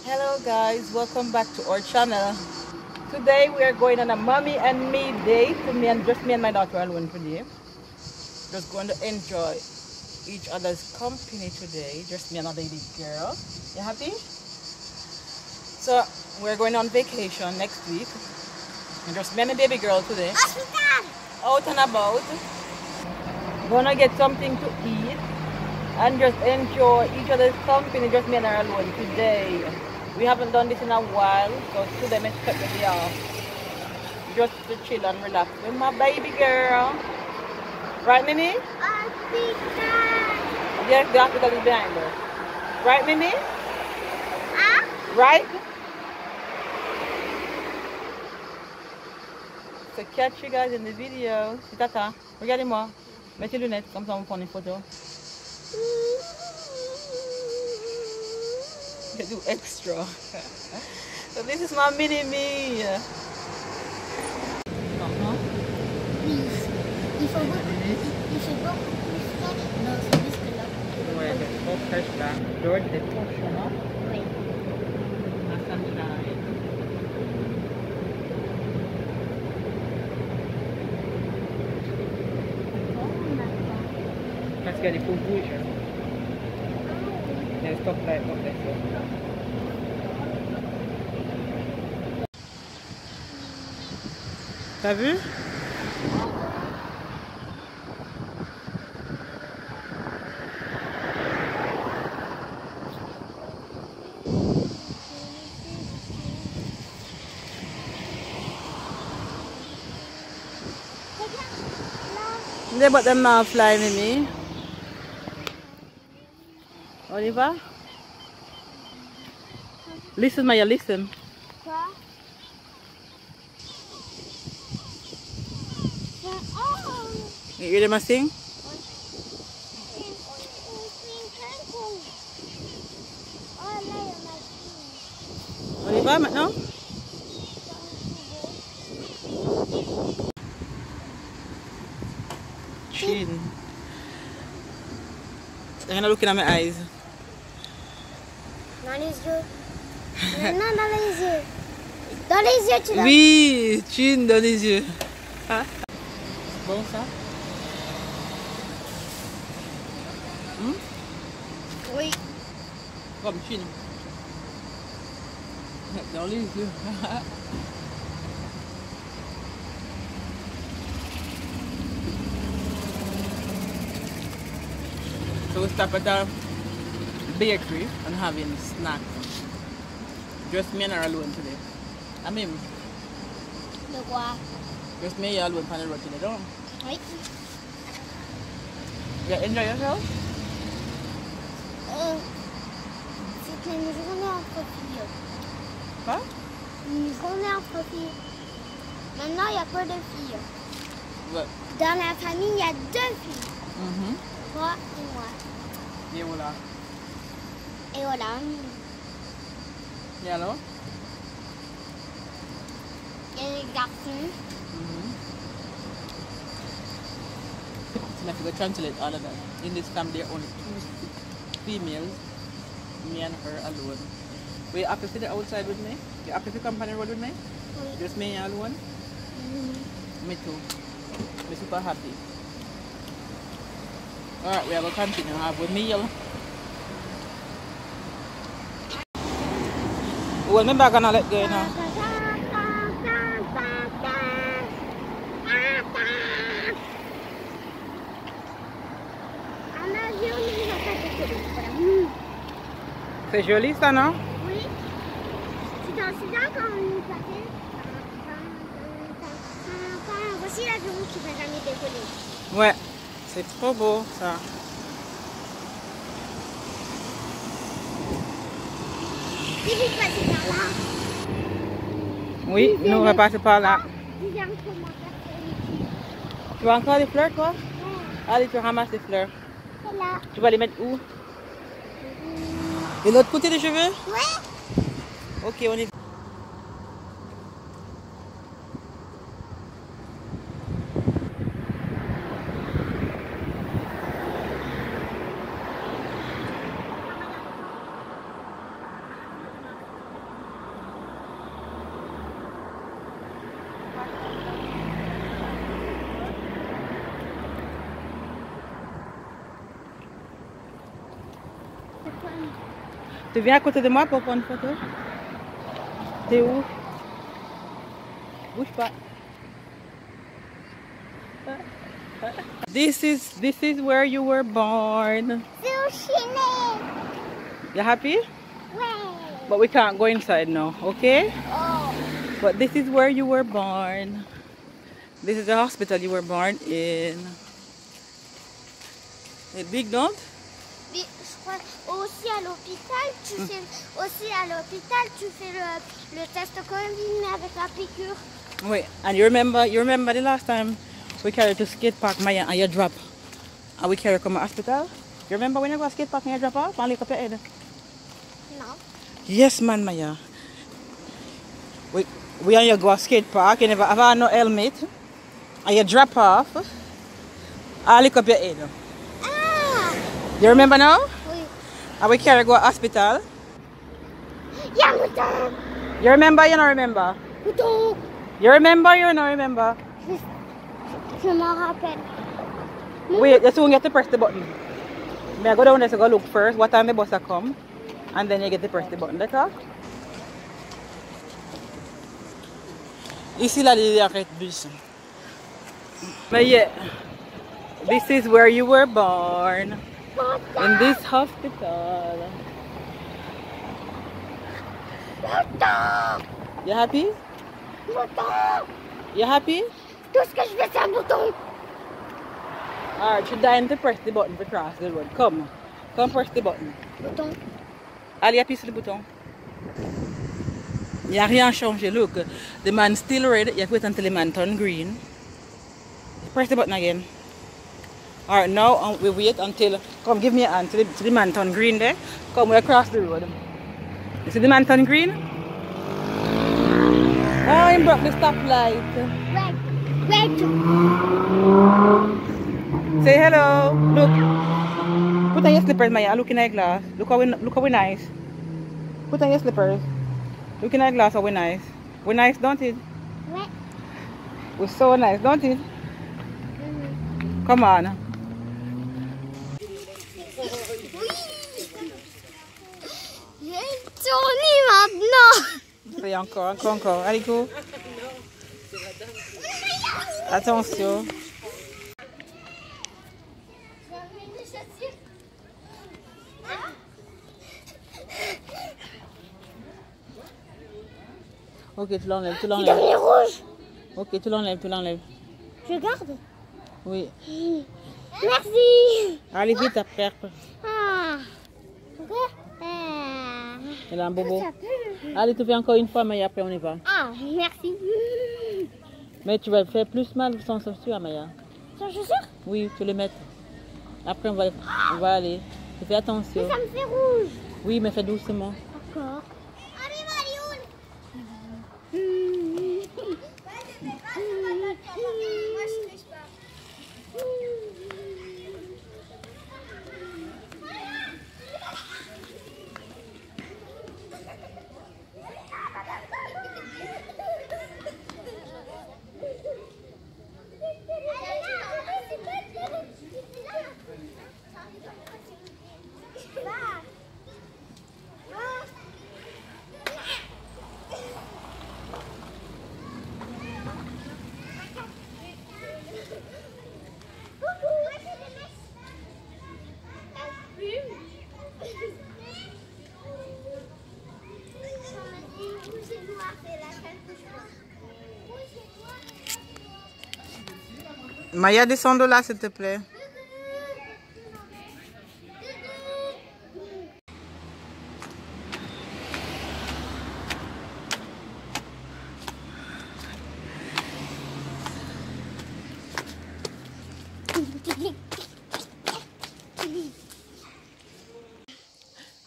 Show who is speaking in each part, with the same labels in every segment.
Speaker 1: Hello guys, welcome back to our channel. Today we are going on a mommy and me date. Just me and my daughter alone today. Just going to enjoy each other's company today. Just me and a baby girl. You happy? So we're going on vacation next week. And just me and my baby girl today. Out and about. Gonna get something to eat and just enjoy each other's company. Just me and her alone today. We haven't done this in a while, so today I took the day off just to chill and relax with my baby girl. Right, Mimi? Yes, the hospital is behind her. Right, Mimi? Right? So catch you guys in the video. C'est tata. Regardez-moi. Mets tes lunettes, comme ça on prend une photo. Do extra. So this is my mini me.
Speaker 2: Il faut beaucoup plus faire. Non, c'est juste que là.
Speaker 1: Ouais, c'est trop fraîche là. George, c'est trop chaud, non?
Speaker 2: Oui.
Speaker 1: La sunshine. Parce qu'il y a des faux bouches. Il y a des stoplights comme ça. T'as vu? They but them now fly with me. Oliver? Listen, Maya, listen.
Speaker 2: Quoi?
Speaker 1: You hear them sing? Oliver, maintenant? Chin. You're not looking at my eyes.
Speaker 2: Dans les yeux. Non, dans les yeux. Dans les yeux, tu l'as.
Speaker 1: Oui, chin dans les yeux. Ah. Bon ça?
Speaker 2: Oui.
Speaker 1: Comme chin. Dans les yeux. So we stop at the bakery and having snacks. Just me and her alone today. I mean,
Speaker 2: De quoi?
Speaker 1: just me and you alone on the road today, don't you?
Speaker 2: Oui.
Speaker 1: You enjoy yourself?
Speaker 2: C'était une journée entre filles.
Speaker 1: Quoi?
Speaker 2: Une journée entre filles. Maintenant, il n'y a pas de filles.
Speaker 1: Ouais.
Speaker 2: Dans la famille, il y a 2 filles. Toi et moi.
Speaker 1: Et voilà.
Speaker 2: Et voilà.
Speaker 1: Et alors?
Speaker 2: Il y a les garçons.
Speaker 1: So I have to go translate all of that. In this family, there are only 2 females. Me and her alone. Were you happy to the outside with me? You happy to come on the road with me?
Speaker 2: Oui.
Speaker 1: Just me and you alone? Me too. I'm super happy. Alright, we are going to continue to have a meal. Well, maybe I'm going to let go now. C'est joli ça, non?
Speaker 2: Oui. C'est dans quand on passait. Voici l'avion qui va jamais décoller.
Speaker 1: Ouais, c'est trop beau ça.
Speaker 2: Si vous passez par là.
Speaker 1: Oui, nous on va passer par là.
Speaker 2: Disez en commentaire sur YouTube.
Speaker 1: Tu veux encore des fleurs toi?
Speaker 2: Ouais.
Speaker 1: Allez, tu ramasses les fleurs.
Speaker 2: C'est là.
Speaker 1: Tu vas les mettre où? Et l'autre côté des cheveux?
Speaker 2: Ouais.
Speaker 1: Ok, on y va. Tu viens à côté de moi pour prendre une photo? T'es où? Bouge pas. This is where you were born.
Speaker 2: C'est au Chili.
Speaker 1: You happy?
Speaker 2: Ouais.
Speaker 1: But we can't go inside now, okay?
Speaker 2: Oh.
Speaker 1: But this is where you were born. This is the hospital you were born in. It's big, don't?
Speaker 2: Mais je crois aussi à l'hôpital, tu fais le test Covid mais avec la piqûre.
Speaker 1: Wait, and you remember the last time we carried to skate park Maya and you drop and we carry come to hospital? You remember when you go to skate park and you drop off and lick up your head?
Speaker 2: No.
Speaker 1: Yes man Maya. We and you go to skate park, you never have no helmet and you drop off and lick up your head.
Speaker 2: Ah!
Speaker 1: You remember now?
Speaker 2: Oui.
Speaker 1: And we carry go to hospital.
Speaker 2: Y'a un mouton!
Speaker 1: You remember, you don't remember?
Speaker 2: Mouton!
Speaker 1: You remember, you don't remember?
Speaker 2: Je m'en rappelle.
Speaker 1: Wait, you soon get to press the button. May I go down there to go look first what time the bus will come and then you get to press the button, d'accord? Ici la ligne arrête bus. But yeah, this is where you were born. In this hospital.
Speaker 2: Mouton!
Speaker 1: You happy?
Speaker 2: Mouton!
Speaker 1: You happy?
Speaker 2: Tout ce que je fais c'est un mouton!
Speaker 1: Alright, you're dying to press the button to cross the road. Come press the button.
Speaker 2: Mouton.
Speaker 1: Allez, appuie sur le bouton. Il n'y a rien changé. Look, the man's still red. You have to wait until the man turn green. Press the button again. Alright, now we wait until, come give me a hand till the man turn green there. Come, we across the road. You see the man turn green? Oh, he broke the stoplight.
Speaker 2: Red.
Speaker 1: Say hello. Look. Put on your slippers, Maya. Look in the glass. Look how we nice. Put on your slippers. Look in the glass how we nice. We nice, don't it?
Speaker 2: Ouais.
Speaker 1: We're so nice, don't it? Come on.
Speaker 2: Tournez maintenant!
Speaker 1: Allez, encore. Allez, go. Attention. Ok, tu l'enlèves.
Speaker 2: Dernier rouge!
Speaker 1: Ok, tu l'enlèves.
Speaker 2: Je garde?
Speaker 1: Oui.
Speaker 2: Merci!
Speaker 1: Allez, vite après.
Speaker 2: Ah! Ok?
Speaker 1: Il a un bobo. Allez, tu fais encore une fois, mais après on y va.
Speaker 2: Ah, merci!
Speaker 1: Mais tu vas faire plus mal sans chaussures, Maya.
Speaker 2: Sans chaussures?
Speaker 1: Oui, tu le mets. Après, on va aller. Tu fais attention.
Speaker 2: Mais ça me fait rouge!
Speaker 1: Oui, mais fais doucement.
Speaker 2: D'accord. Allez, Marioune!
Speaker 1: Maya, descends de là, s'il te plaît.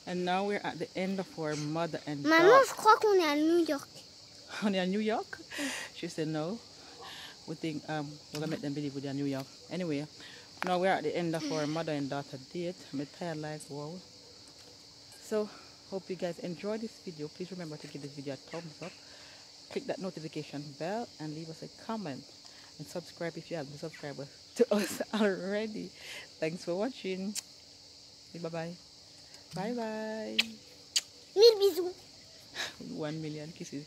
Speaker 1: And now we're at the end of our mother and daughter.
Speaker 2: Maman, je crois qu'on est à New York.
Speaker 1: On est à New York? She said no. We think we're gonna make them believe we're in New York. Anyway, now we're at the end of our mother and daughter date. I'm tired like wow. So hope you guys enjoyed this video. Please remember to give this video a thumbs up. Click that notification bell and leave us a comment. And subscribe if you haven't subscribed to us already. Thanks for watching. Bye bye. Bye bye.
Speaker 2: 1000 bisous.
Speaker 1: 1 million kisses.